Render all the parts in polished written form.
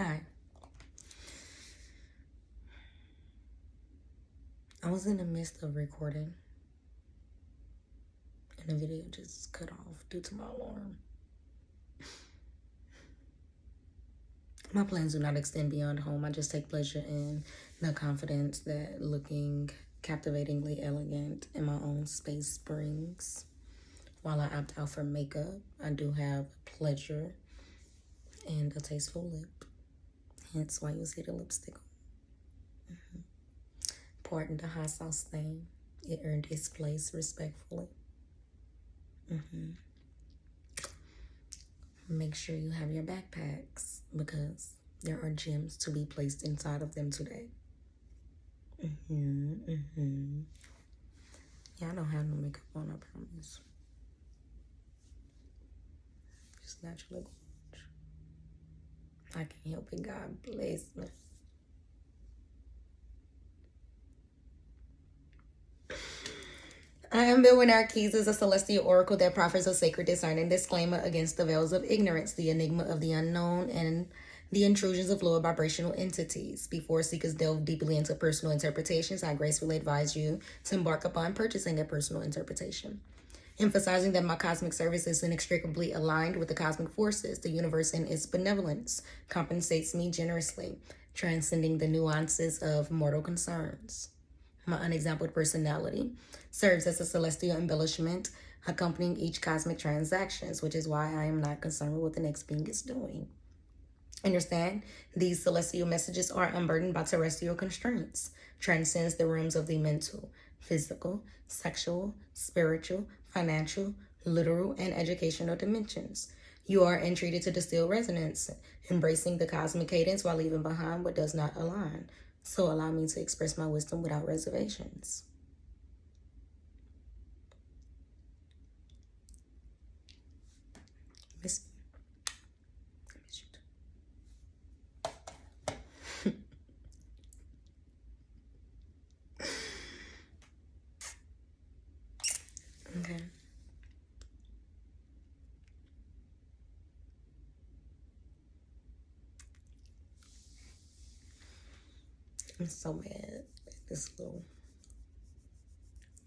Hi. I was in the midst of recording and the video just cut off due to my alarm. My plans do not extend beyond home. I just take pleasure in the confidence that looking captivatingly elegant in my own space brings. While I opt out for makeup, I do have pleasure and a tasteful lip. Hence why you see the lipstick on. Pardon the hot sauce thing. It earned its place respectfully. Make sure you have your backpacks because there are gems to be placed inside of them today. Yeah, I don't have no makeup on, I promise. Just naturally gorgeous. I can't help it. God bless me. I am Bill Keys is a celestial oracle that proffers a sacred discerning disclaimer against the veils of ignorance, the enigma of the unknown, and the intrusions of lower vibrational entities. Before seekers delve deeply into personal interpretations, I gracefully advise you to embark upon purchasing a personal interpretation. Emphasizing that my cosmic service is inextricably aligned with the cosmic forces, the universe and its benevolence compensates me generously, transcending the nuances of mortal concerns. My unexampled personality serves as a celestial embellishment accompanying each cosmic transactions, which is why I am not concerned with what the next being is doing. Understand, these celestial messages are unburdened by terrestrial constraints, transcends the realms of the mental, physical, sexual, spiritual, financial, literal, and educational dimensions. You are entreated to distill resonance, embracing the cosmic cadence while leaving behind what does not align. So allow me to express my wisdom without reservations. Miss you. Okay. I'm so mad at this little,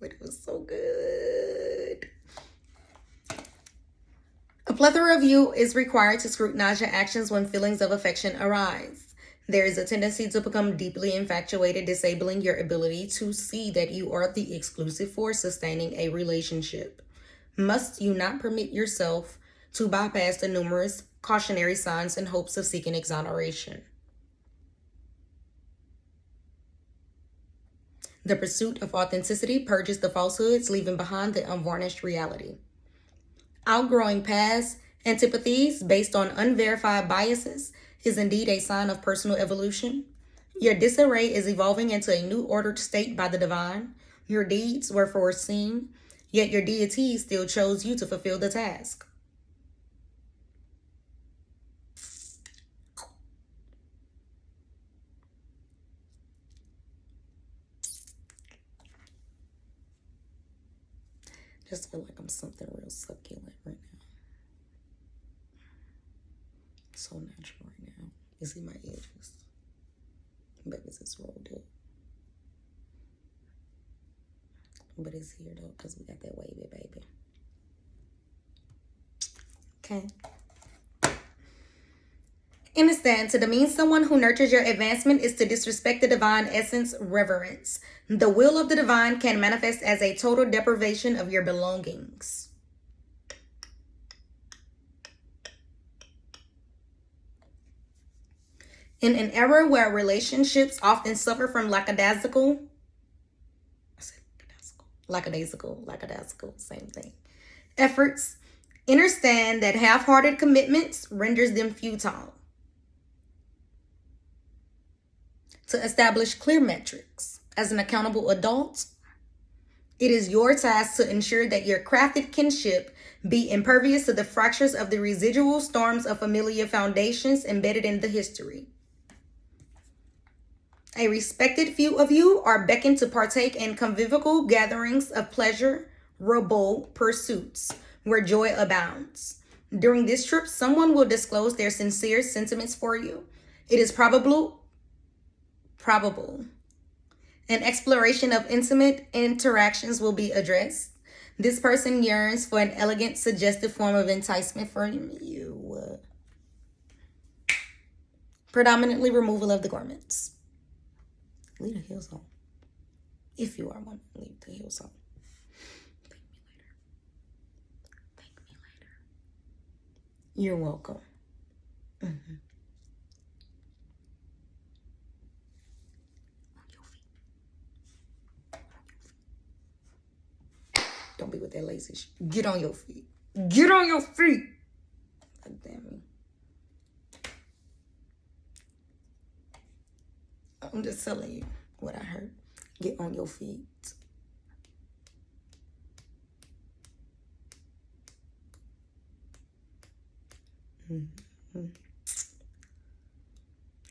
but it was so good. A plethora of you is required to scrutinize your actions when feelings of affection arise. There is a tendency to become deeply infatuated, disabling your ability to see that you are the exclusive force sustaining a relationship. Must you not permit yourself to bypass the numerous cautionary signs in hopes of seeking exoneration? The pursuit of authenticity purges the falsehoods, leaving behind the unvarnished reality. Outgrowing past antipathies based on unverified biases is indeed a sign of personal evolution. Your disarray is evolving into a new ordered state by the divine. Your deeds were foreseen, yet your deity still chose you to fulfill the task. Just feel like I'm something real succulent right now. So natural right now. You see my edges? But this is rolled up. But it's here though, because we got that wavy baby. Okay. Understand, to demean someone who nurtures your advancement is to disrespect the divine essence, reverence. The will of the divine can manifest as a total deprivation of your belongings. In an era where relationships often suffer from lackadaisical, same thing, efforts, understand that half-hearted commitments renders them futile. To establish clear metrics as an accountable adult, it is your task to ensure that your crafted kinship be impervious to the fractures of the residual storms of familiar foundations embedded in the history. A respected few of you are beckoned to partake in convivial gatherings of pleasurable pursuits where joy abounds. During this trip, someone will disclose their sincere sentiments for you. It is probable an exploration of intimate interactions will be addressed. This person yearns for an elegant, suggestive form of enticement from you. Predominantly removal of the garments. Leave the heels on. If you are one, leave the heels on. Thank me later. Thank me later. You're welcome. Mm-hmm. On your feet. Don't be with that lazy shit. Get on your feet. Get on your feet. God damn me. I'm just telling you what I heard. Get on your feet. Mm-hmm.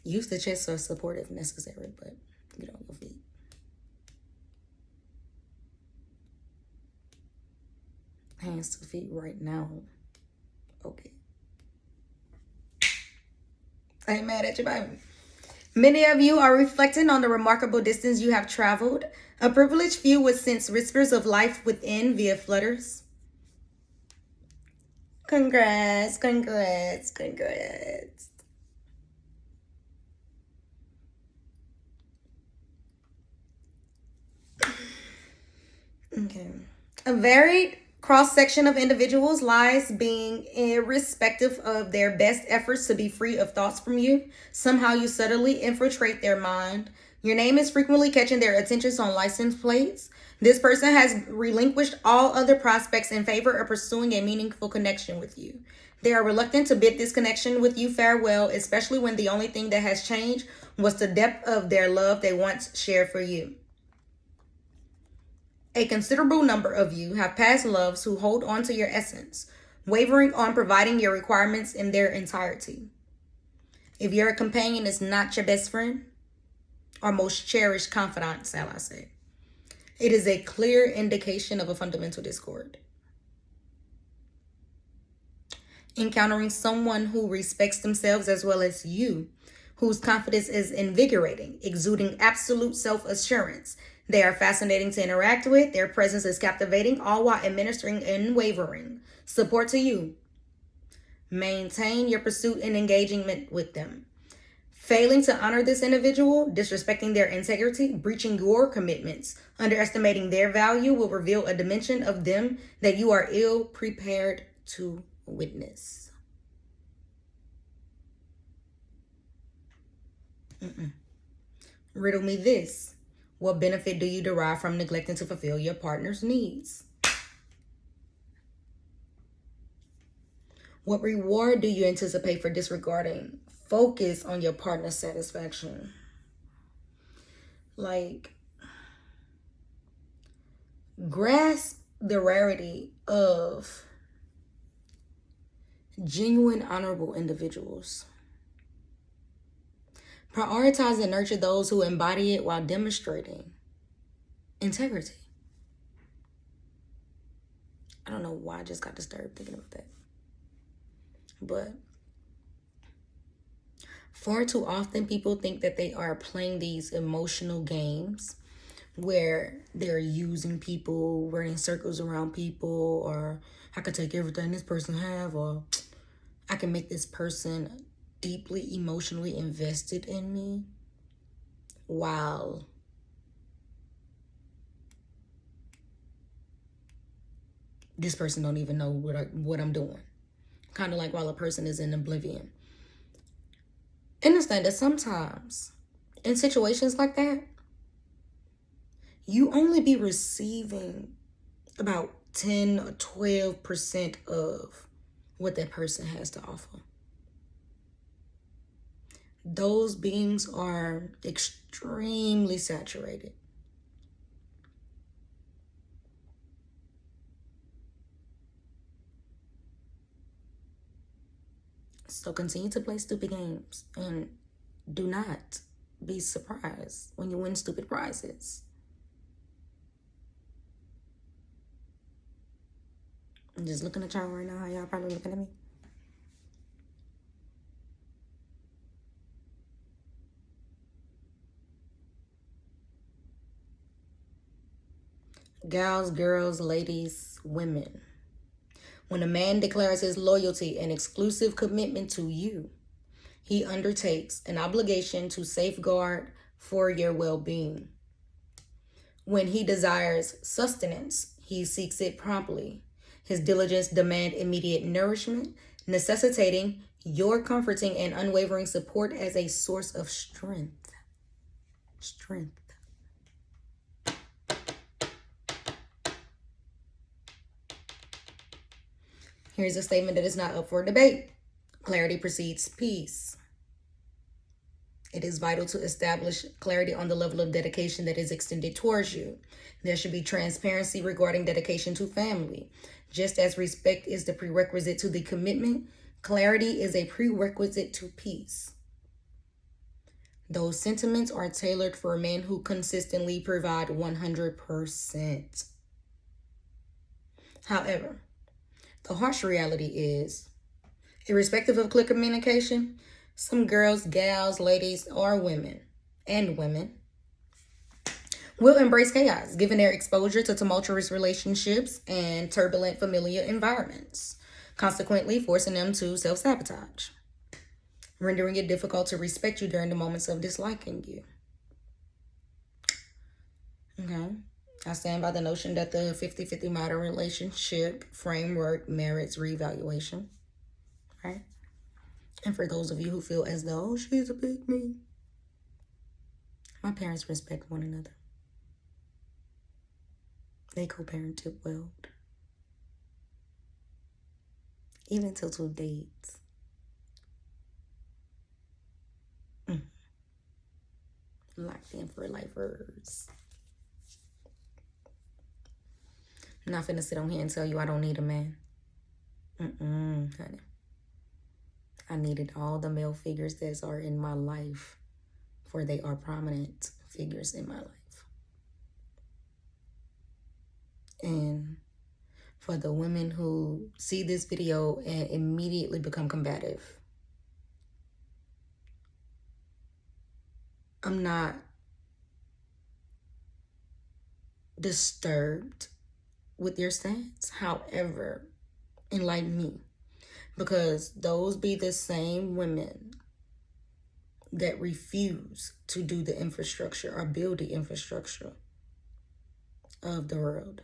Use the chest for support if necessary, but get on your feet. Hands to feet right now. Okay. I ain't mad at you, baby. Many of you are reflecting on the remarkable distance you have traveled. A privileged few would sense whispers of life within via flutters. Congrats, congrats, congrats. Okay. A varied cross-section of individuals lies being irrespective of their best efforts to be free of thoughts from you. Somehow you subtly infiltrate their mind. Your name is frequently catching their attentions on license plates. This person has relinquished all other prospects in favor of pursuing a meaningful connection with you. They are reluctant to bid this connection with you farewell, especially when the only thing that has changed was the depth of their love they once shared for you. A considerable number of you have past loves who hold on to your essence, wavering on providing your requirements in their entirety. If your companion is not your best friend or most cherished confidant, shall I say, it is a clear indication of a fundamental discord. Encountering someone who respects themselves as well as you, whose confidence is invigorating, exuding absolute self-assurance. They are fascinating to interact with. Their presence is captivating, all while administering unwavering support to you. Maintain your pursuit and engagement with them. Failing to honor this individual, disrespecting their integrity, breaching your commitments, underestimating their value will reveal a dimension of them that you are ill prepared to witness. Riddle me this. What benefit do you derive from neglecting to fulfill your partner's needs? What reward do you anticipate for disregarding? Focus on your partner's satisfaction. Like, grasp the rarity of genuine, honorable individuals. Prioritize and nurture those who embody it while demonstrating integrity. I don't know why I just got disturbed thinking about that. But far too often people think that they are playing these emotional games where they're using people, running circles around people, or I could take everything this person have, or I can make this person deeply emotionally invested in me while this person don't even know what I'm doing. Kind of like while a person is in oblivion. Understand that sometimes in situations like that, you only be receiving about 10 or 12% of what that person has to offer. Those beings are extremely saturated. So continue to play stupid games and do not be surprised when you win stupid prizes. I'm just looking at y'all right now, how y'all probably looking at me. Gals, girls, ladies, women. When a man declares his loyalty and exclusive commitment to you, he undertakes an obligation to safeguard for your well-being. When he desires sustenance, he seeks it promptly. His diligence demands immediate nourishment, necessitating your comforting and unwavering support as a source of strength. Strength. Here's a statement that is not up for debate. Clarity precedes peace. It is vital to establish clarity on the level of dedication that is extended towards you. There should be transparency regarding dedication to family. Just as respect is the prerequisite to the commitment, clarity is a prerequisite to peace. Those sentiments are tailored for men who consistently provide 100%. However, the harsh reality is, irrespective of clear communication, some girls, gals, ladies, or women, will embrace chaos, given their exposure to tumultuous relationships and turbulent familiar environments, consequently forcing them to self-sabotage, rendering it difficult to respect you during the moments of disliking you. Okay. I stand by the notion that the 50-50 modern relationship framework merits reevaluation, right? And for those of you who feel as though, oh, she's a big me, my parents respect one another. They co-parented well. Even till 2 dates. Locked in for lifers. I'm not finna sit on here and tell you I don't need a man. Honey. I needed all the male figures that are in my life, for they are prominent figures in my life. And for the women who see this video and immediately become combative, I'm not disturbed with your stance. However, enlighten me, because those be the same women that refuse to do the infrastructure or build the infrastructure of the world.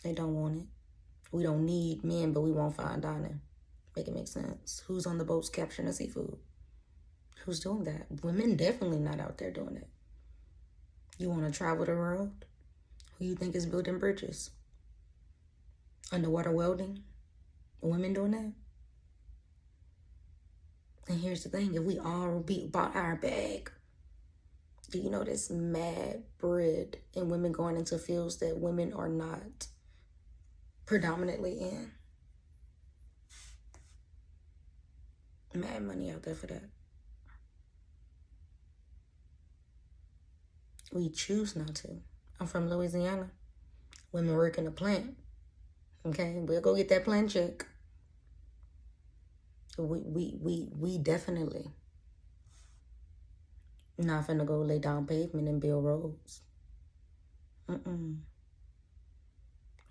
They don't want it. We don't need men, but we won't fine dining. Make it make sense. Who's on the boats capturing the seafood? Who's doing that? Women definitely not out there doing it. You want to travel the world? Who you think is building bridges? Underwater welding? Women doing that? And here's the thing, if we all bought our bag, do you know there's mad bread in women going into fields that women are not predominantly in? Mad money out there for that. We choose not to. I'm from Louisiana. Women work in a plant. Okay, we'll go get that plant check. We definitely not finna go lay down pavement and build roads.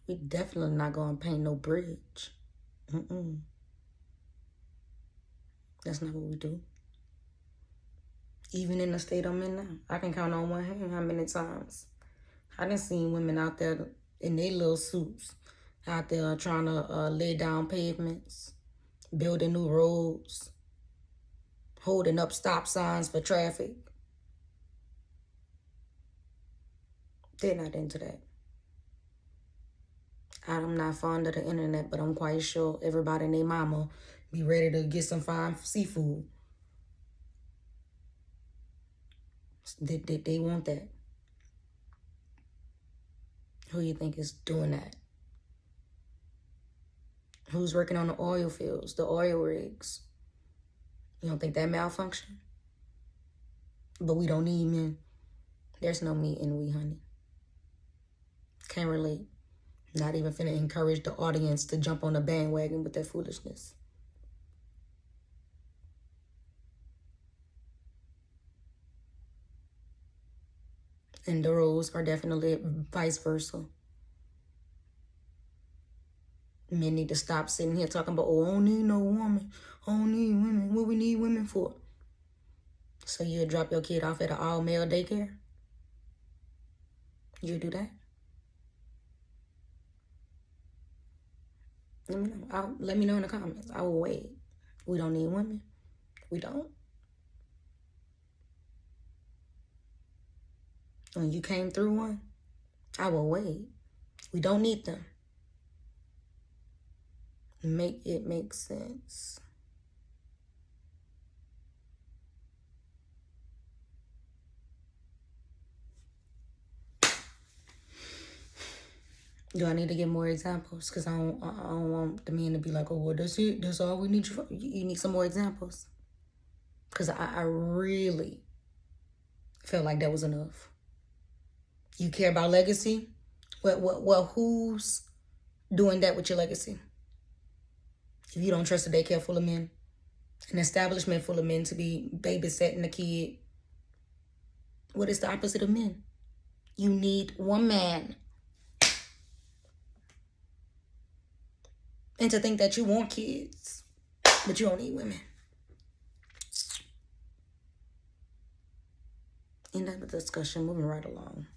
We definitely not gonna paint no bridge. That's not what we do. Even in the state I'm in now, I can count on one hand how many times I done seen women out there in their little suits out there trying to lay down pavements, building new roads, holding up stop signs for traffic. They're not into that. I'm not fond of the internet, but I'm quite sure everybody and their mama be ready to get some fine seafood. They want that. Who you think is doing that? Who's working on the oil fields, the oil rigs? You don't think that malfunction? But we don't need men. There's no meat in we, honey. Can't relate. Not even finna encourage the audience to jump on the bandwagon with that foolishness. And the roles are definitely vice versa. Men need to stop sitting here talking about, oh, I don't need no woman. I don't need women. What we need women for? So you'll drop your kid off at an all-male daycare? You do that? Let me know. Let me know in the comments. I will wait. We don't need women. We don't. When you came through one, I will wait. We don't need them. Make it make sense. Do I need to get more examples? Because I don't want the men to be like, oh, well, that's it. That's all we need you for. You need some more examples. Because I really felt like that was enough. You care about legacy? Well, who's doing that with your legacy? If you don't trust a daycare full of men, an establishment full of men to be babysitting a kid, what is the opposite of men? You need one man. And to think that you want kids, but you don't need women. End of the discussion, moving right along.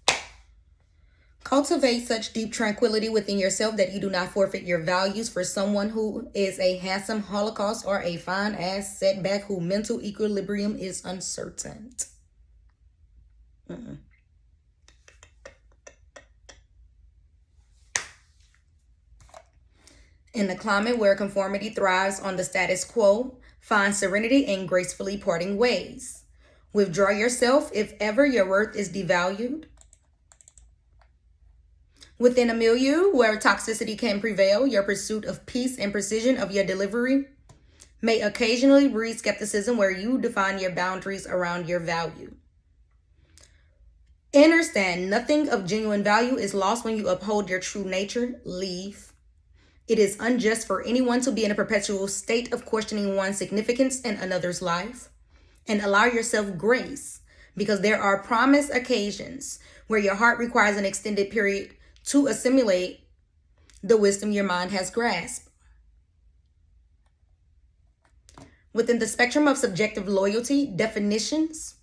Cultivate such deep tranquility within yourself that you do not forfeit your values for someone who is a handsome holocaust or a fine-ass setback whose mental equilibrium is uncertain. In the climate where conformity thrives on the status quo, find serenity in gracefully parting ways. Withdraw yourself if ever your worth is devalued. Within a milieu where toxicity can prevail, your pursuit of peace and precision of your delivery may occasionally breed skepticism where you define your boundaries around your value. Understand, nothing of genuine value is lost when you uphold your true nature. Leave. It is unjust for anyone to be in a perpetual state of questioning one's significance in another's life. And allow yourself grace, because there are promised occasions where your heart requires an extended period to assimilate the wisdom your mind has grasped. Within the spectrum of subjective loyalty definitions,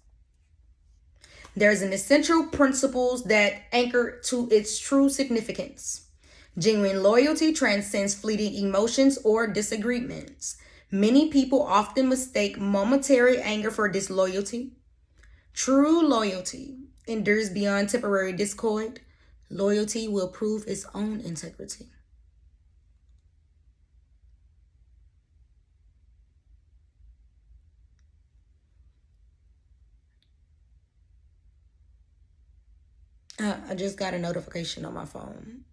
there is an essential principles that anchor to its true significance. Genuine loyalty transcends fleeting emotions or disagreements. Many people often mistake momentary anger for disloyalty. True loyalty endures beyond temporary discord. Loyalty will prove its own integrity. I just got a notification on my phone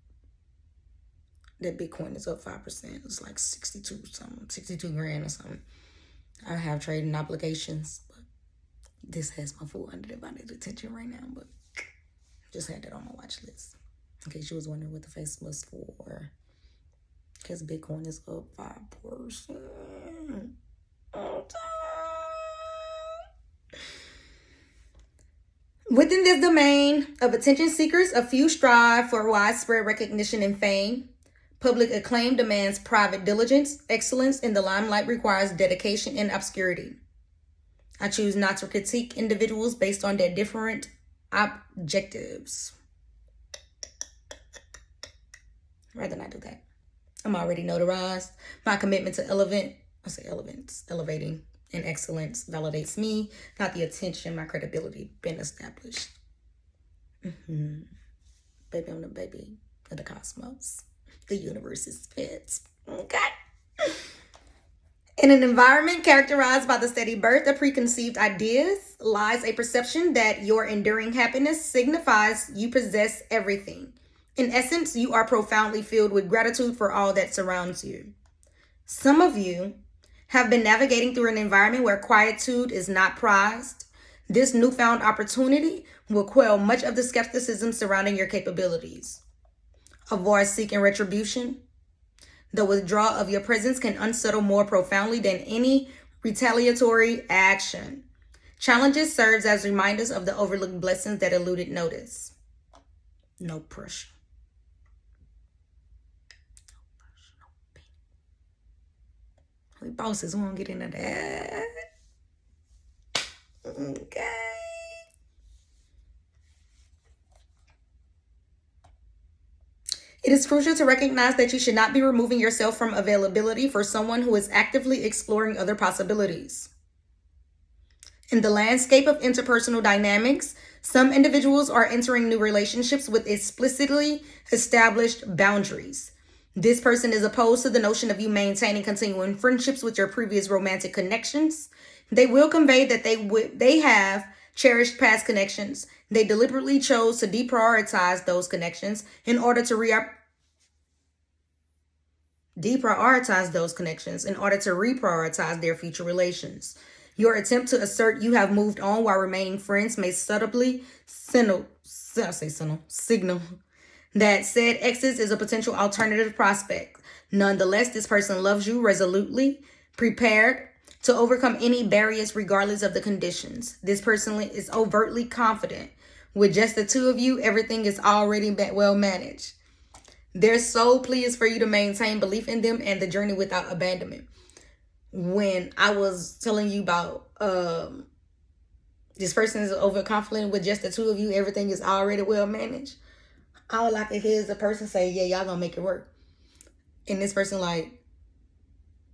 that Bitcoin is up 5%. It's like 62 grand or something. I have trading obligations, but this has my full undivided attention right now. But just had that on my watch list in case you was wondering what the face was for. Because Bitcoin is up 5%. Within this domain of attention seekers, a few strive for widespread recognition and fame. Public acclaim demands private diligence. Excellence in the limelight requires dedication and obscurity. I choose not to critique individuals based on their different objectives. Rather not do that. I'm already notarized. My commitment to elevating and excellence validates me, not the attention, my credibility been established. Baby, I'm the baby of the cosmos. The universe is fit. Okay. In an environment characterized by the steady birth of preconceived ideas lies a perception that your enduring happiness signifies you possess everything. In essence, you are profoundly filled with gratitude for all that surrounds you. Some of you have been navigating through an environment where quietude is not prized. This newfound opportunity will quell much of the skepticism surrounding your capabilities. Avoid seeking retribution. The withdrawal of your presence can unsettle more profoundly than any retaliatory action. Challenges serves as reminders of the overlooked blessings that eluded notice. No pressure. We bosses won't get into that. Okay. It is crucial to recognize that you should not be removing yourself from availability for someone who is actively exploring other possibilities. In the landscape of interpersonal dynamics, some individuals are entering new relationships with explicitly established boundaries. This person is opposed to the notion of you maintaining continuing friendships with your previous romantic connections. They will convey that they have cherished past connections. They deliberately chose to deprioritize those connections in order to reprioritize their future relations. Your attempt to assert you have moved on while remaining friends may subtly signal that said exit is a potential alternative prospect. Nonetheless, this person loves you resolutely, prepared to overcome any barriers regardless of the conditions. This person is overtly confident. With just the two of you, everything is already well managed. Their sole plea is for you to maintain belief in them and the journey without abandonment. When I was telling you about this person is overconfident, with just the two of you, everything is already well managed, all I can hear is the person say, yeah, y'all gonna make it work. And this person like,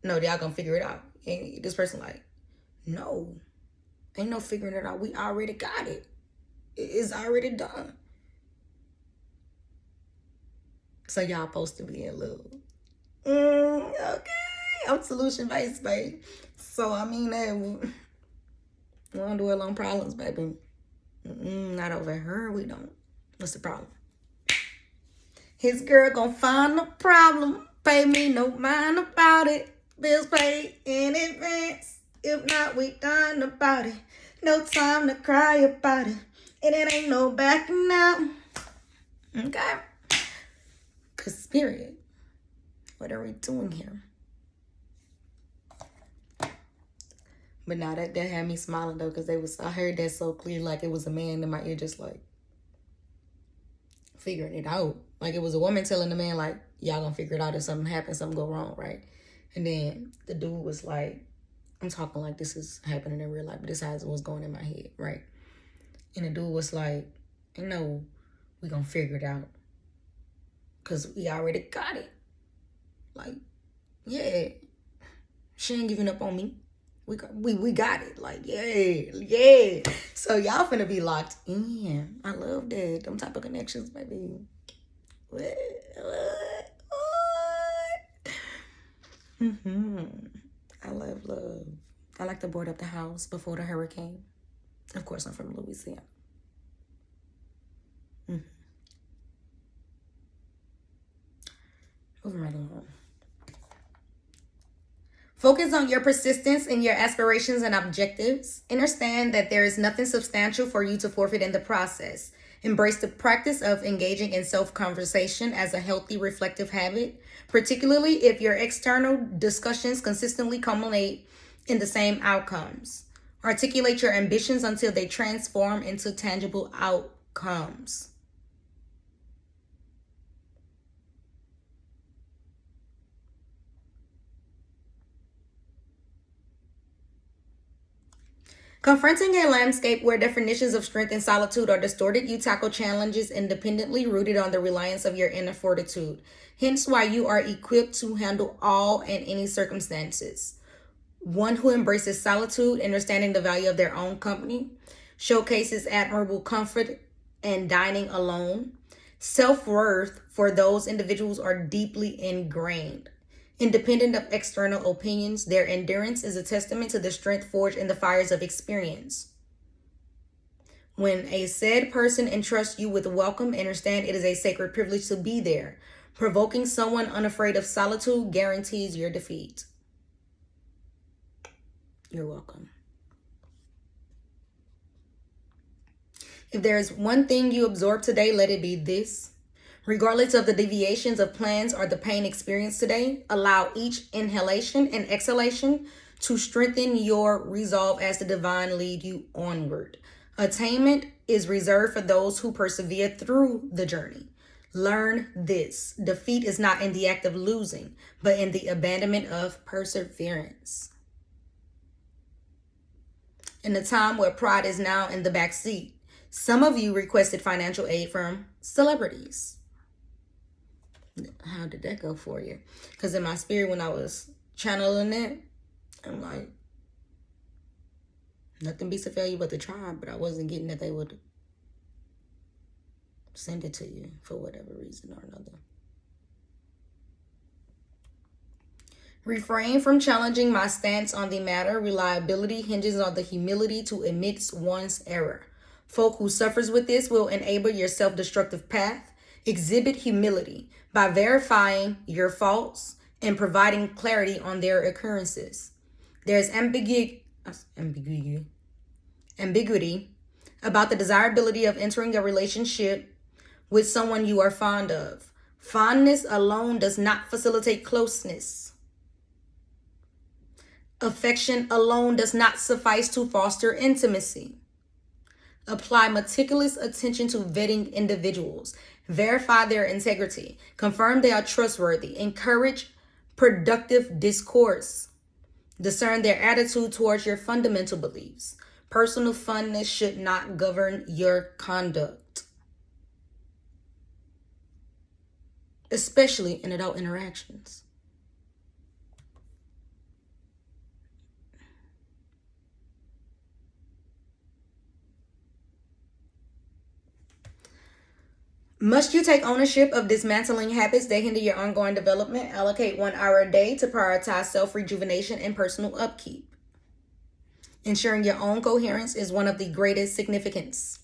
no, y'all gonna figure it out. And this person like, no, ain't no figuring it out. We already got it. It's already done. So y'all supposed to be a little, okay. I'm solution-based, babe. So, I mean, we don't dwell on problems, baby. Not over here, we don't. What's the problem? His girl gonna find a problem. Pay me no mind about it. Bills paid in advance. If not, we done about it. No time to cry about it. And it ain't no backing out. Okay? Cause period. What are we doing here? But now that had me smiling though, because I heard that so clear, like it was a man in my ear just like figuring it out. Like it was a woman telling the man like, y'all gonna figure it out if something happens, something go wrong, right? And then the dude was like, I'm talking like this is happening in real life, but this is what's going in my head, right? And the dude was like, no, we gonna figure it out. Cause we already got it. Like, yeah, she ain't giving up on me. We got it. Like, yeah. So y'all finna be locked in. I love that. Them type of connections, baby. What? I love love. I like to board up the house before the hurricane. Of course, I'm from Louisiana. Moving right along. Focus on your persistence and your aspirations and objectives. Understand that there is nothing substantial for you to forfeit in the process. Embrace the practice of engaging in self-conversation as a healthy, reflective habit, particularly if your external discussions consistently culminate in the same outcomes. Articulate your ambitions until they transform into tangible outcomes. Confronting a landscape where definitions of strength and solitude are distorted, you tackle challenges independently, rooted on the reliance of your inner fortitude. Hence why you are equipped to handle all and any circumstances. One who embraces solitude, understanding the value of their own company, showcases admirable comfort and dining alone. Self-worth for those individuals are deeply ingrained. Independent of external opinions, their endurance is a testament to the strength forged in the fires of experience. When a said person entrusts you with welcome, understand it is a sacred privilege to be there. Provoking someone unafraid of solitude guarantees your defeat. You're welcome. If there is one thing you absorb today, let it be this. Regardless of the deviations of plans or the pain experienced today, allow each inhalation and exhalation to strengthen your resolve as the divine lead you onward. Attainment is reserved for those who persevere through the journey. Learn this: defeat is not in the act of losing, but in the abandonment of perseverance. In a time where pride is now in the back seat, some of you requested financial aid from celebrities. How did that go for you? Because in my spirit, when I was channeling it, I'm like, nothing beats a failure but the try, but I wasn't getting that they would send it to you for whatever reason or another. Refrain from challenging my stance on the matter. Reliability hinges on the humility to admit one's error. Folk who suffers with this will enable your self-destructive path. Exhibit humility by verifying your faults and providing clarity on their occurrences. There's ambiguity about the desirability of entering a relationship with someone you are fond of. Fondness alone does not facilitate closeness. Affection alone does not suffice to foster intimacy. Apply meticulous attention to vetting individuals. Verify their integrity. Confirm they are trustworthy. Encourage productive discourse. Discern their attitude towards your fundamental beliefs. Personal fondness should not govern your conduct, especially in adult interactions. Must you take ownership of dismantling habits that hinder your ongoing development? Allocate 1 hour a day to prioritize self-rejuvenation and personal upkeep. Ensuring your own coherence is one of the greatest significance.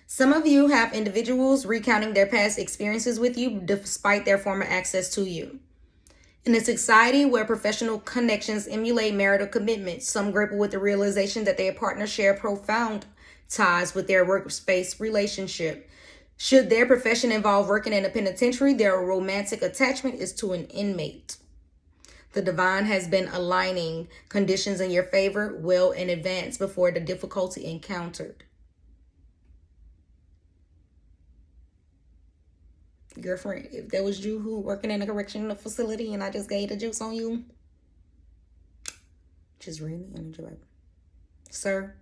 Some of you have individuals recounting their past experiences with you despite their former access to you. In a society where professional connections emulate marital commitments, some grapple with the realization that their partners share profound ties with their workspace relationship. Should their profession involve working in a penitentiary, their romantic attachment is to an inmate. The divine has been aligning conditions in your favor well in advance before the difficulty encountered. Girlfriend, if that was you who working in a correctional facility and I just gave the juice on you, just read the energy right. Sir,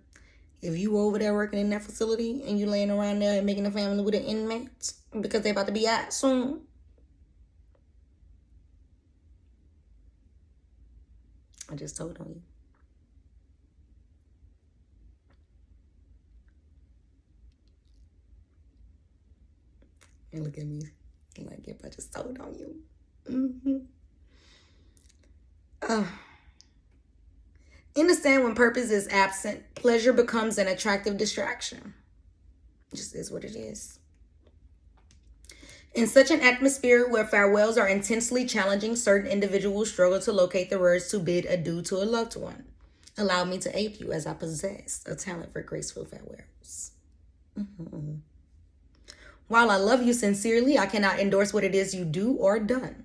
if you over there working in that facility and you laying around there and making a family with an inmate because they about to be out soon, I just told on you. And look at me like if I just told on you. Understand when purpose is absent, pleasure becomes an attractive distraction. It just is what it is. In such an atmosphere where farewells are intensely challenging, certain individuals struggle to locate the words to bid adieu to a loved one. Allow me to aid you as I possess a talent for graceful farewells. While I love you sincerely, I cannot endorse what it is you do or done.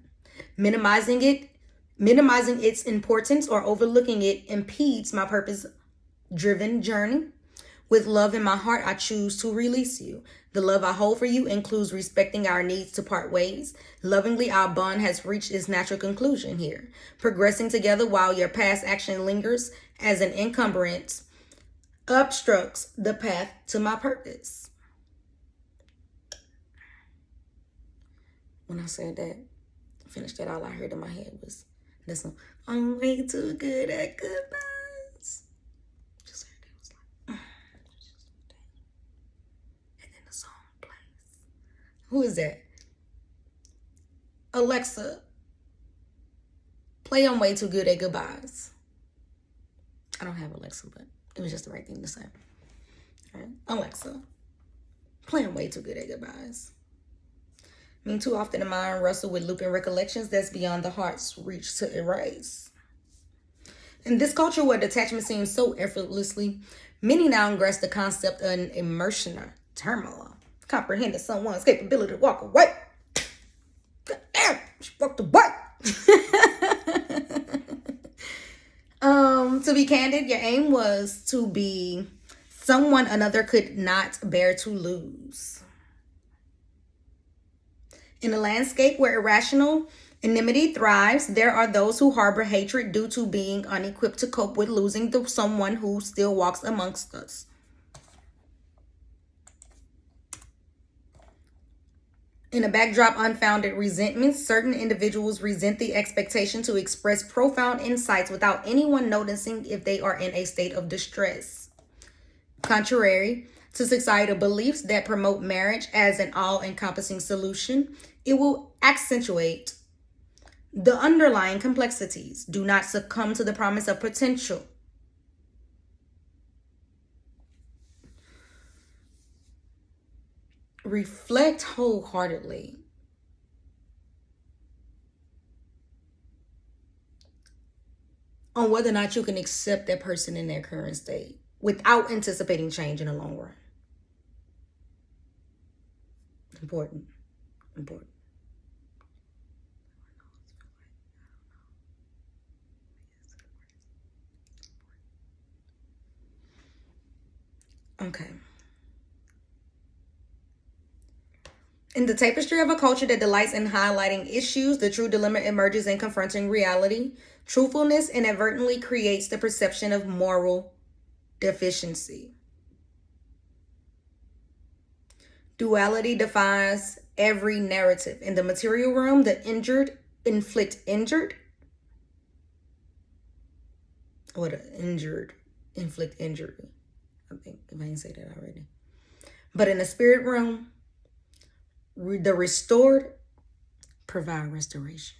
Minimizing its importance or overlooking it impedes my purpose-driven journey. With love in my heart, I choose to release you. The love I hold for you includes respecting our needs to part ways. Lovingly, our bond has reached its natural conclusion here. Progressing together while your past action lingers as an encumbrance obstructs the path to my purpose. When I said that, finished that, all I heard in my head was this one. I'm way too good at goodbyes. Just heard it, was like, and then the song plays. Who is that? Alexa, play I'm Way Too Good at Goodbyes. I don't have Alexa, but it was just the right thing to say. All right. Alexa, play I'm Way Too Good at Goodbyes. I mean, too often the mind wrestle with looping recollections that's beyond the heart's reach to erase. In this culture where detachment seems so effortlessly, many now grasp the concept of an immersioner terminal, comprehending someone's capability to walk away. Damn. She fucked the butt. To be candid, your aim was to be someone another could not bear to lose. In a landscape where irrational enmity thrives, there are those who harbor hatred due to being unequipped to cope with losing the someone who still walks amongst us. In a backdrop unfounded resentment, certain individuals resent the expectation to express profound insights without anyone noticing if they are in a state of distress. Contrary to societal beliefs that promote marriage as an all-encompassing solution, it will accentuate the underlying complexities. Do not succumb to the promise of potential. Reflect wholeheartedly on whether or not you can accept that person in their current state without anticipating change in the long run. Important. Okay. In the tapestry of a culture that delights in highlighting issues, the true dilemma emerges in confronting reality. Truthfulness inadvertently creates the perception of moral deficiency. Duality defies every narrative. In the material realm, the injured inflict injured. Or the injured inflict injury. I think if I didn't say that already. But in the spirit realm, the restored provide restoration.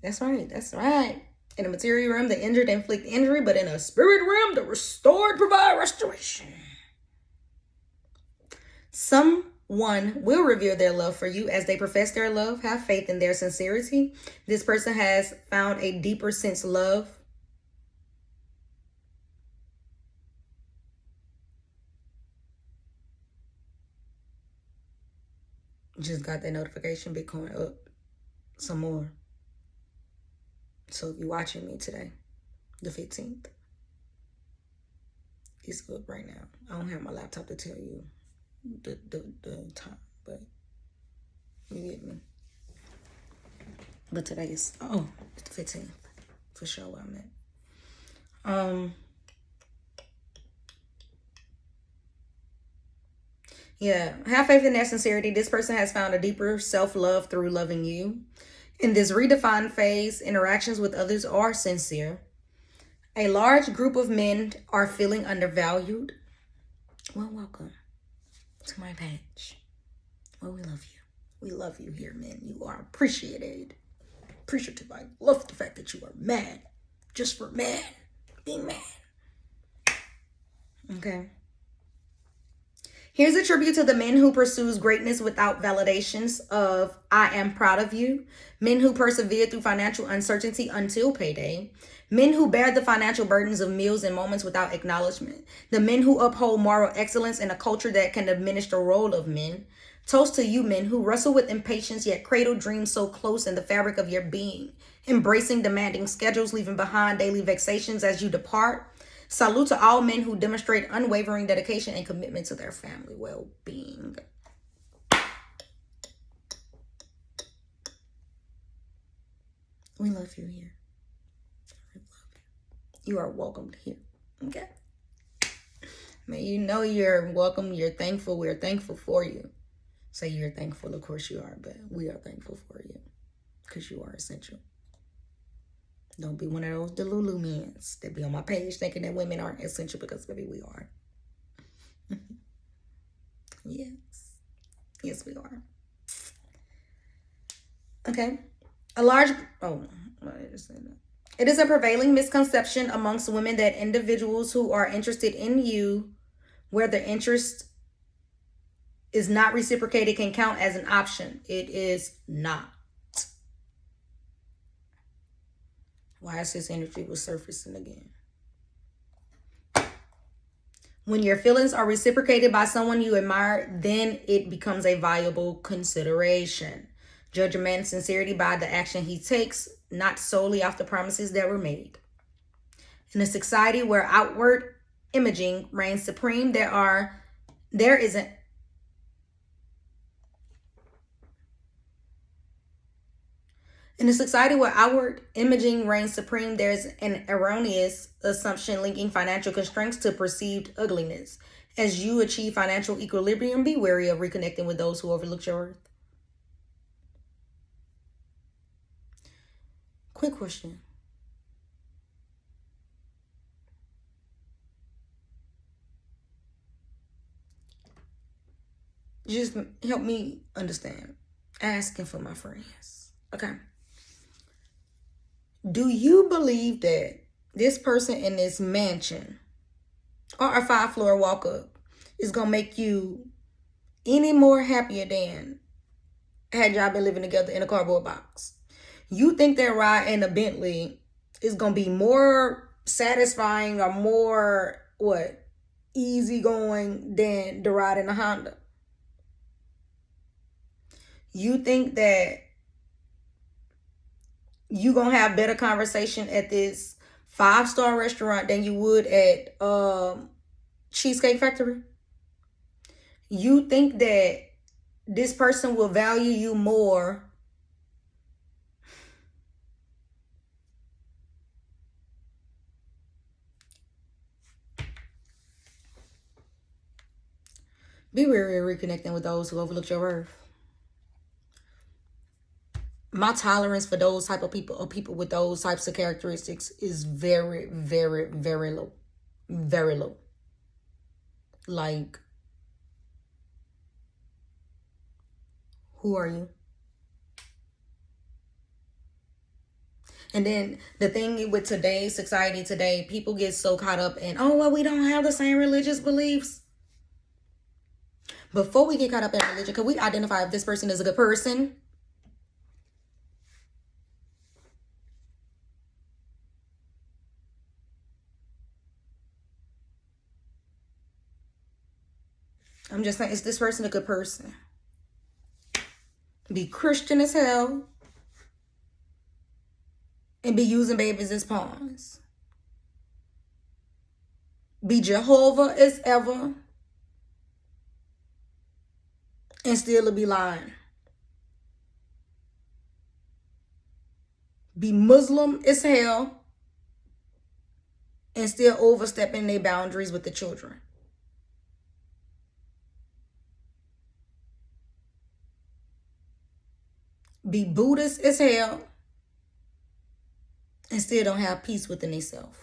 That's right. In the material realm, the injured inflict injury, but in the spirit realm, the restored provide restoration. Someone will reveal their love for you as they profess their love. Have faith in their sincerity. This person has found a deeper sense of love. Just got that notification, Bitcoin up some more. So if you're watching me today, the 15th, it's up right now. I don't have my laptop to tell you the time, but you get me. But today is, it's the 15th, for sure where I'm at. Yeah, have faith in their sincerity. This person has found a deeper self-love through loving you. In this redefined phase, interactions with others are sincere. A large group of men are feeling undervalued. Well, welcome to my page. Well, we love you. We love you here, men. You are appreciated. Appreciative. I love the fact that you are mad. Just for man. Being mad. Okay. Here's a tribute to the men who pursues greatness without validations of I am proud of you. Men who persevere through financial uncertainty until payday. Men who bear the financial burdens of meals and moments without acknowledgement. The men who uphold moral excellence in a culture that can diminish the role of men. Toast to you men who wrestle with impatience yet cradle dreams so close in the fabric of your being. Embracing demanding schedules, leaving behind daily vexations as you depart. Salute to all men who demonstrate unwavering dedication and commitment to their family well-being. We love you here. We love you. You are welcomed here. Okay? Man, you know you're welcome. You're thankful. We're thankful for you. Say you're thankful. Of course you are, but we are thankful for you because you are essential. Don't be one of those Delulu men that be on my page thinking that women aren't essential because, baby, we are. Yes. Yes, we are. Okay. It is a prevailing misconception amongst women that individuals who are interested in you, where their interest is not reciprocated, can count as an option. It is not. Why is this energy was surfacing again? When your feelings are reciprocated by someone you admire, then it becomes a valuable consideration. Judge a man's sincerity by the action he takes, not solely off the promises that were made. In a society where outward imaging reigns supreme, there isn't In a society where outward imaging reigns supreme, there's an erroneous assumption linking financial constraints to perceived ugliness. As you achieve financial equilibrium, be wary of reconnecting with those who overlooked your worth. Quick question. Just help me understand. Asking for my friends. Okay. Do you believe that this person in this mansion or a 5-floor walk up is going to make you any more happier than had y'all been living together in a cardboard box? You think that ride in a Bentley is going to be more satisfying or more, easygoing than the ride in a Honda? You think that you going to have better conversation at this 5-star restaurant than you would at Cheesecake Factory? You think that this person will value you more Be wary of reconnecting with those who overlooked your worth. My tolerance for those type of people or people with those types of characteristics is very, very, very low. Very low. Like, who are you? And then the thing with today's society today, people get so caught up in, we don't have the same religious beliefs. Before we get caught up in religion, can we identify if this person is a good person? I'm just saying, is this person a good person? Be Christian as hell and be using babies as pawns. Be Jehovah as ever and still be lying. Be Muslim as hell and still overstepping their boundaries with the children. Be Buddhist as hell and still don't have peace within themselves.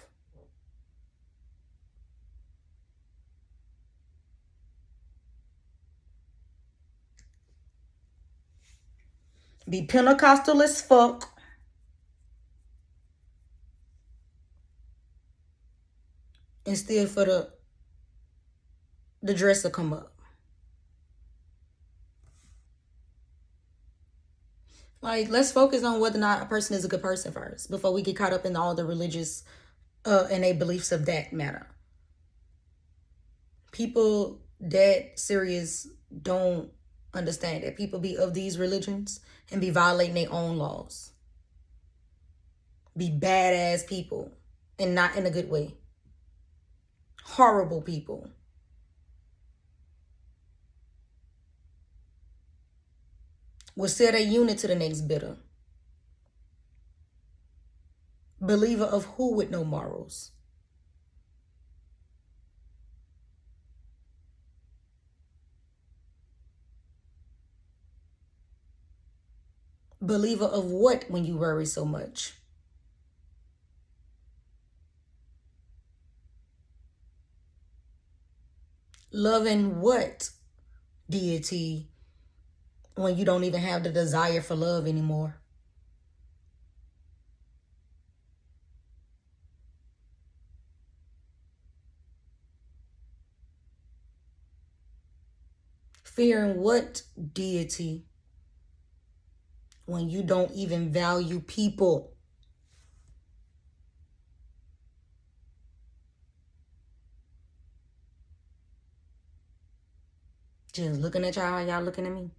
Be Pentecostal as fuck and still for the dress to come up. Like, let's focus on whether or not a person is a good person first before we get caught up in all the religious and their beliefs of that matter. People that serious don't understand that people be of these religions and be violating their own laws. Be badass people and not in a good way. Horrible people. Will set a unit to the next bidder. Believer of who with no morals? Believer of what when you worry so much? Loving what deity when you don't even have the desire for love anymore? Fearing what deity when you don't even value people? Just looking at y'all, how y'all looking at me.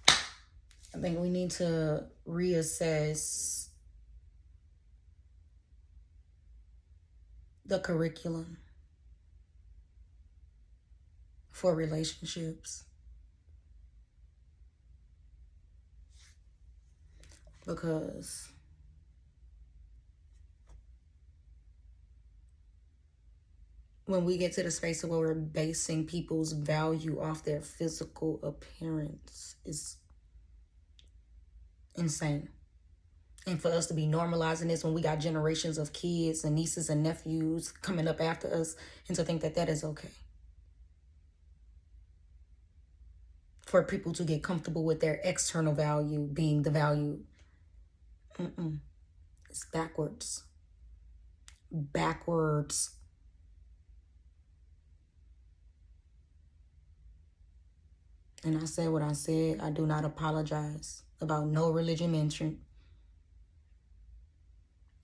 I think we need to reassess the curriculum for relationships. Because when we get to the space where we're basing people's value off their physical appearance, it's insane. And for us to be normalizing this when we got generations of kids and nieces and nephews coming up after us, and to think that that is okay. For people to get comfortable with their external value being the value. It's backwards. Backwards. And I said what I said. I do not apologize about no religion mentioned.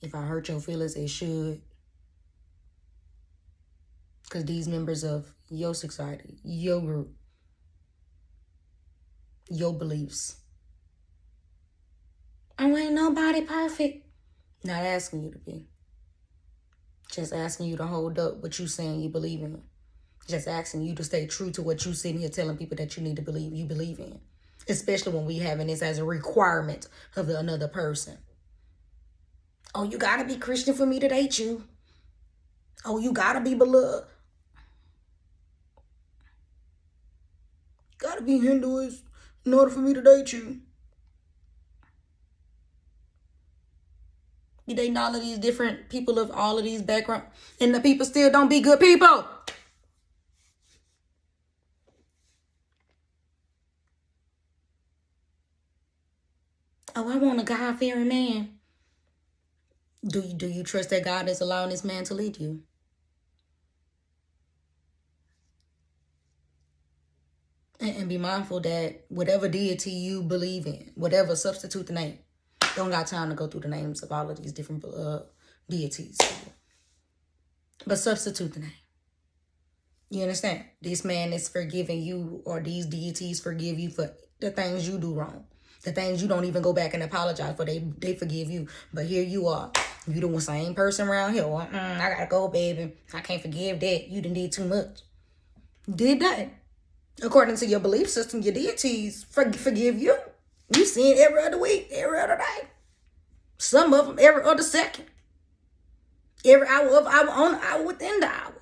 If I hurt your feelings, it should. Because these members of your society, your group, your beliefs. Oh, ain't nobody perfect. Not asking you to be. Just asking you to hold up what you saying you believe in. Just asking you to stay true to what you sitting here telling people that you need to believe you believe in. Especially when we having this as a requirement of another person. Oh, you gotta be Christian for me to date you. Oh, you gotta be beloved. Gotta be Hinduist in order for me to date you. You dating all of these different people of all of these backgrounds, and the people still don't be good people. Oh, I want a God-fearing man. Do you trust that God is allowing this man to lead you? And be mindful that whatever deity you believe in, whatever, substitute the name. Don't got time to go through the names of all of these different deities. But substitute the name. You understand? This man is forgiving you, or these deities forgive you for the things you do wrong. The things you don't even go back and apologize for, they forgive you. But here you are. You the same person around here. Well, I gotta go, baby. I can't forgive that. You done did too much. Did that. According to your belief system, your deities forgive you. You see it every other week, every other day. Some of them every other second. Every hour of hour on hour within the hour.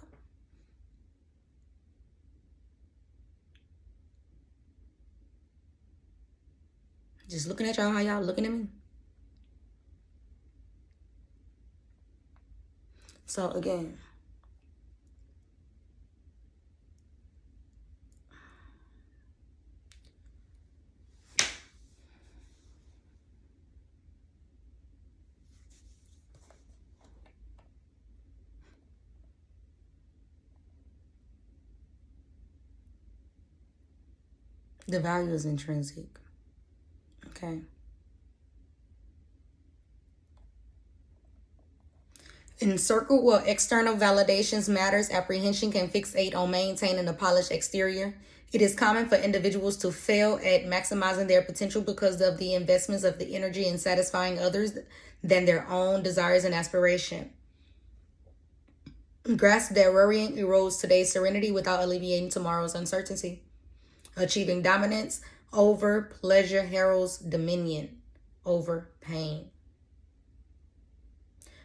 Just looking at y'all, how y'all looking at me. So again, the value is intrinsic. Okay. In circle where external validations matters, apprehension can fixate on maintaining a polished exterior. It is common for individuals to fail at maximizing their potential because of the investments of the energy in satisfying others than their own desires and aspiration. Grasp that worrying erodes today's serenity without alleviating tomorrow's uncertainty. Achieving dominance over pleasure heralds dominion over pain.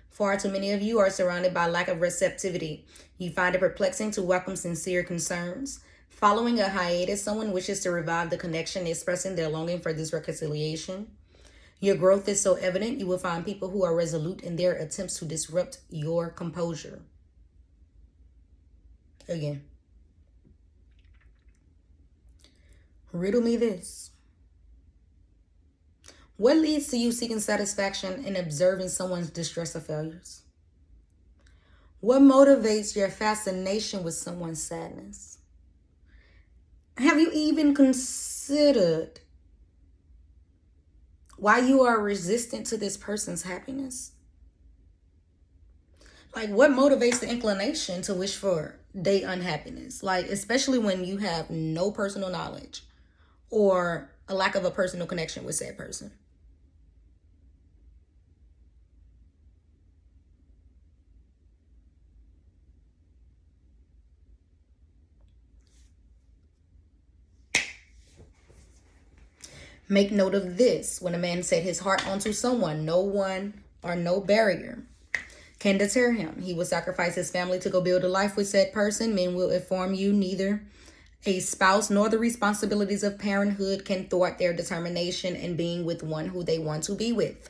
Far too many of you are surrounded by lack of receptivity. You find it perplexing to welcome sincere concerns. Following a hiatus, someone wishes to revive the connection, expressing their longing for this reconciliation. Your growth is so evident, you will find people who are resolute in their attempts to disrupt your composure. Again. Riddle me this. What leads to you seeking satisfaction in observing someone's distress or failures? What motivates your fascination with someone's sadness? Have you even considered why you are resistant to this person's happiness? Like, what motivates the inclination to wish for date unhappiness? Like, especially when you have no personal knowledge or a lack of a personal connection with said person. Make note of this: when a man set his heart onto someone, no one or no barrier can deter him. He will sacrifice his family to go build a life with said person. Men will inform you neither a spouse nor the responsibilities of parenthood can thwart their determination in being with one who they want to be with.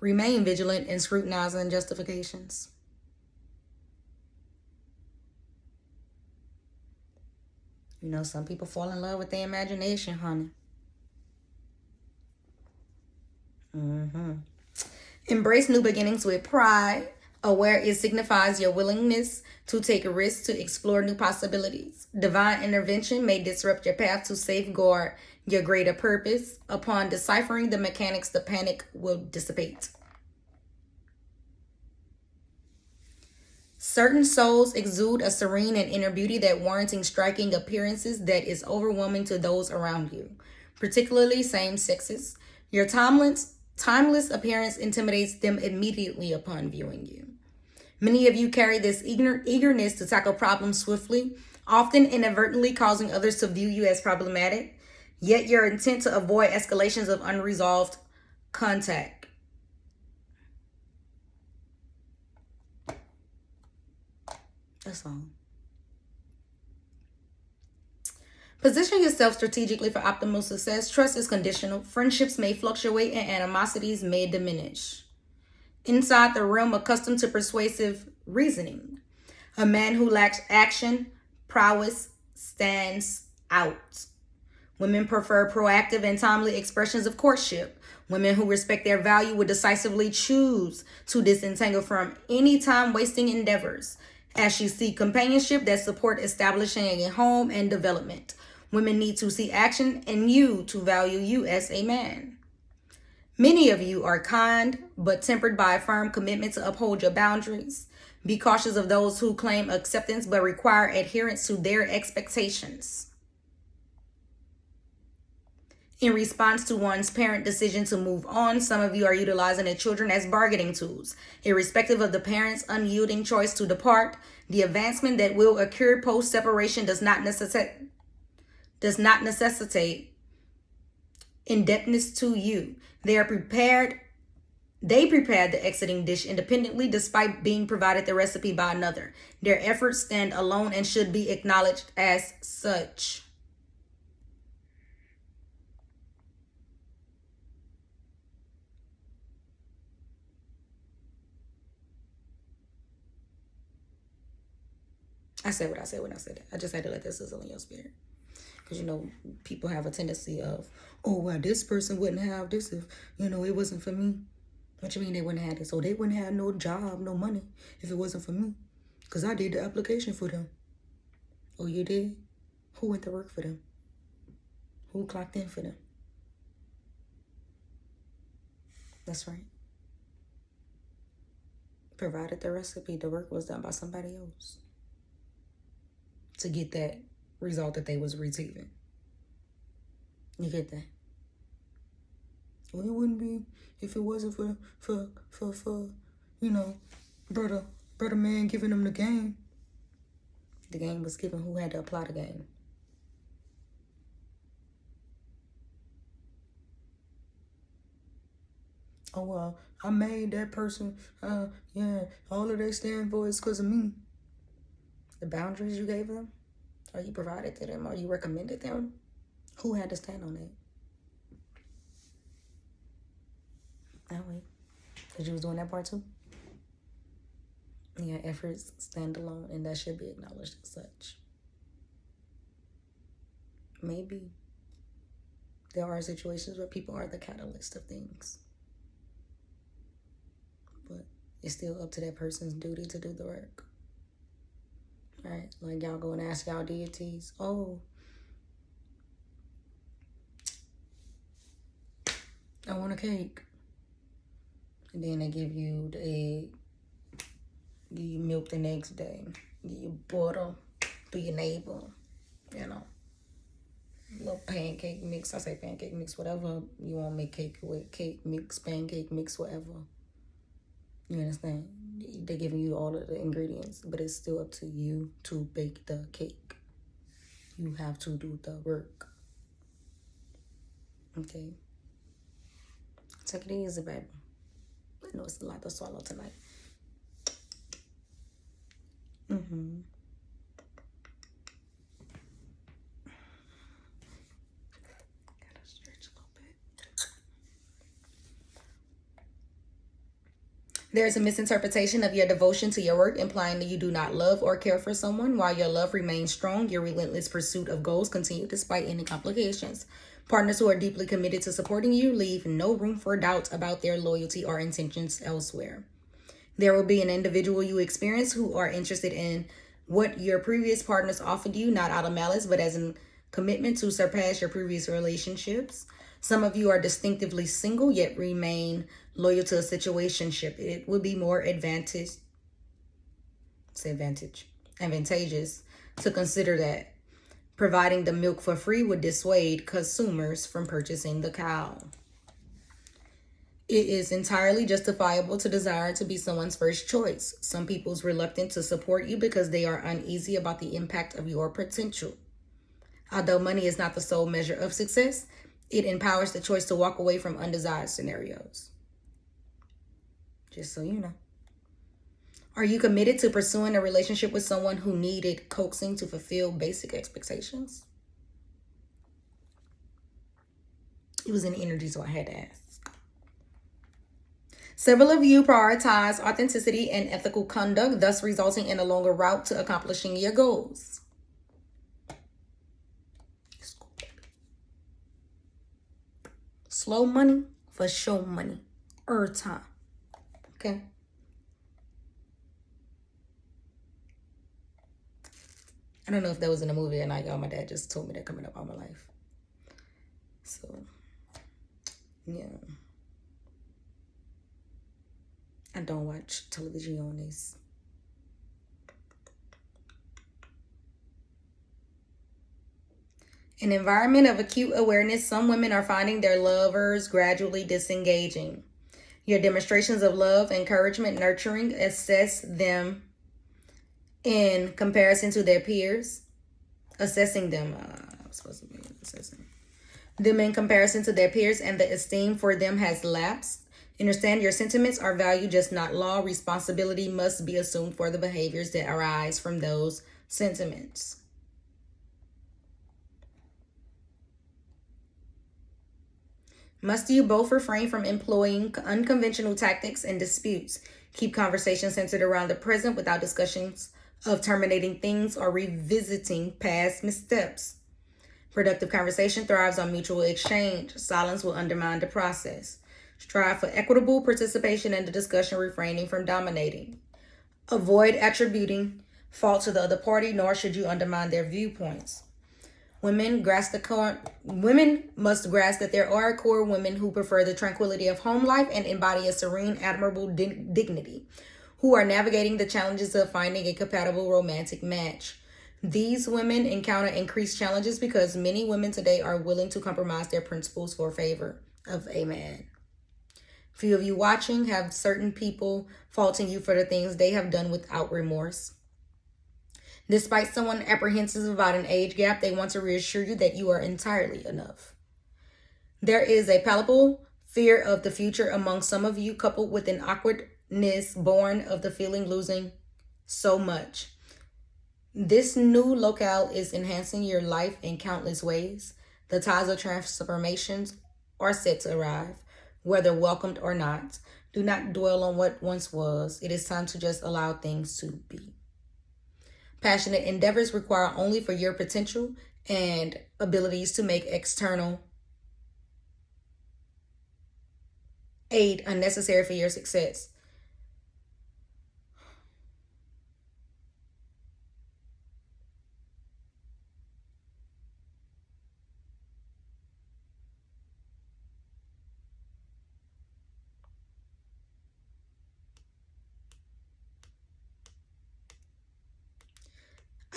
Remain vigilant in scrutinizing justifications. You know, some people fall in love with their imagination, honey. Embrace new beginnings with pride. Aware, it signifies your willingness to take risks to explore new possibilities. Divine intervention may disrupt your path to safeguard your greater purpose. Upon deciphering the mechanics, the panic will dissipate. Certain souls exude a serene and inner beauty that warranting striking appearances that is overwhelming to those around you, particularly same sexes. Your timeless appearance intimidates them immediately upon viewing you. Many of you carry this eagerness to tackle problems swiftly, often inadvertently causing others to view you as problematic, yet your intent to avoid escalations of unresolved contact. That's all. Position yourself strategically for optimal success. Trust is conditional. Friendships may fluctuate and animosities may diminish. Inside the realm accustomed to persuasive reasoning, a man who lacks action prowess stands out. Women prefer proactive and timely expressions of courtship. Women who respect their value would decisively choose to disentangle from any time-wasting endeavors as you seek companionship that support establishing a home and development. Women need to see action in you to value you as a man. Many of you are kind, but tempered by a firm commitment to uphold your boundaries. Be cautious of those who claim acceptance but require adherence to their expectations. In response to one's parent decision to move on, some of you are utilizing their children as bargaining tools. Irrespective of the parent's unyielding choice to depart, the advancement that will occur post-separation does not necessitate indebtedness to you. They prepared the exiting dish independently despite being provided the recipe by another. Their efforts stand alone and should be acknowledged as such. I said what I said when I said it. I just had to let this sizzle in your spirit. Because, you know, people have a tendency of, oh, well, this person wouldn't have this if, you know, it wasn't for me. What you mean they wouldn't have this? Oh, they wouldn't have no job, no money if it wasn't for me. Because I did the application for them. Oh, you did? Who went to work for them? Who clocked in for them? That's right. Provided the recipe, the work was done by somebody else to get that result that they was receiving. You get that? Well, it wouldn't be if it wasn't for you know, brother man giving them the game. The game was given. Who had to apply the game? Oh, well, I made that person, yeah, all of they stand for is because of me. The boundaries you gave them, or you provided to them, or you recommended them, who had to stand on that? That way. Because you was doing that part too? Yeah, efforts stand alone, and that should be acknowledged as such. Maybe there are situations where people are the catalyst of things. But it's still up to that person's duty to do the work. Right? Like y'all go and ask y'all deities, oh, I want a cake. And then they give you the egg, give you milk the next day, give you butter through your neighbor, you know. Little pancake mix. I say pancake mix, whatever you want to make cake with. Cake mix, pancake mix, whatever. You understand? They're giving you all of the ingredients, but it's still up to you to bake the cake. You have to do the work. Okay? Take it easy, baby. I know it's a lot to swallow tonight. Gotta stretch a little bit. There's a misinterpretation of your devotion to your work, implying that you do not love or care for someone. While your love remains strong, your relentless pursuit of goals continue despite any complications. Partners who are deeply committed to supporting you leave no room for doubt about their loyalty or intentions elsewhere. There will be an individual you experience who are interested in what your previous partners offered you, not out of malice, but as a commitment to surpass your previous relationships. Some of you are distinctively single, yet remain loyal to a situationship. It would be more advantageous to consider that. Providing the milk for free would dissuade consumers from purchasing the cow. It is entirely justifiable to desire to be someone's first choice. Some people's reluctant to support you because they are uneasy about the impact of your potential. Although money is not the sole measure of success, it empowers the choice to walk away from undesired scenarios. Just so you know. Are you committed to pursuing a relationship with someone who needed coaxing to fulfill basic expectations? It was in energy, so I had to ask. Several of you prioritize authenticity and ethical conduct, thus resulting in a longer route to accomplishing your goals. Slow money for show money. Time. Okay? I don't know if that was in a movie or not, y'all. My dad just told me that coming up all my life. So, yeah. I don't watch television on this. An environment of acute awareness, some women are finding their lovers gradually disengaging. Your demonstrations of love, encouragement, nurturing, assess them in comparison to their peers. Assessing them, assessing them in comparison to their peers, and the esteem for them has lapsed. Understand your sentiments are valued, just not law. Responsibility must be assumed for the behaviors that arise from those sentiments. Must you both refrain from employing unconventional tactics and disputes? Keep conversations centered around the present without discussions of terminating things or revisiting past missteps. Productive conversation thrives on mutual exchange. Silence will undermine the process. Strive for equitable participation in the discussion, refraining from dominating. Avoid attributing fault to the other party, nor should you undermine their viewpoints. Women must grasp that there are core women who prefer the tranquility of home life and embody a serene, admirable dignity, who are navigating the challenges of finding a compatible romantic match. These women encounter increased challenges because many women today are willing to compromise their principles for favor of a man. Few of you watching have certain people faulting you for the things they have done without remorse. Despite someone apprehensive about an age gap, they want to reassure you that you are entirely enough. There is a palpable fear of the future among some of you, coupled with an awkwardness born of the feeling losing so much. This new locale is enhancing your life in countless ways. The tides of transformations are set to arrive, whether welcomed or not. Do not dwell on what once was. It is time to just allow things to be. Passionate endeavors require only for your potential and abilities to make external aid unnecessary for your success.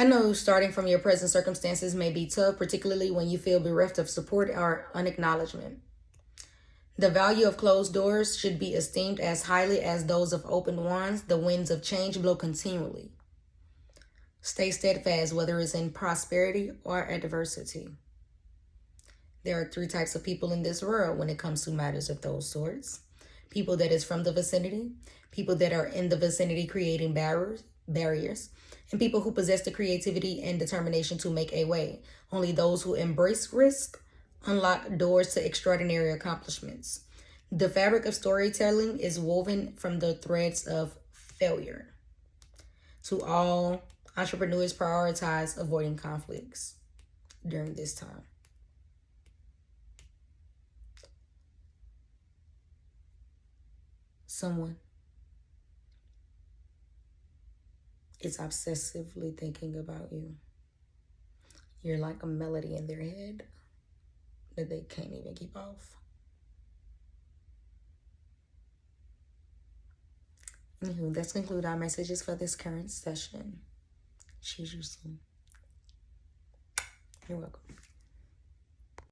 I know starting from your present circumstances may be tough, particularly when you feel bereft of support or unacknowledgement. The value of closed doors should be esteemed as highly as those of open ones. The winds of change blow continually. Stay steadfast, whether it's in prosperity or adversity. There are three types of people in this world when it comes to matters of those sorts. People that is from the vicinity, people that are in the vicinity creating barriers, and people who possess the creativity and determination to make a way. Only those who embrace risk unlock doors to extraordinary accomplishments. The fabric of storytelling is woven from the threads of failure. To all entrepreneurs, prioritize avoiding conflicts during this time. Someone is obsessively thinking about you. You're like a melody in their head that they can't even keep off. Anywho, that's conclude our messages for this current session. Choose you soon. You're welcome.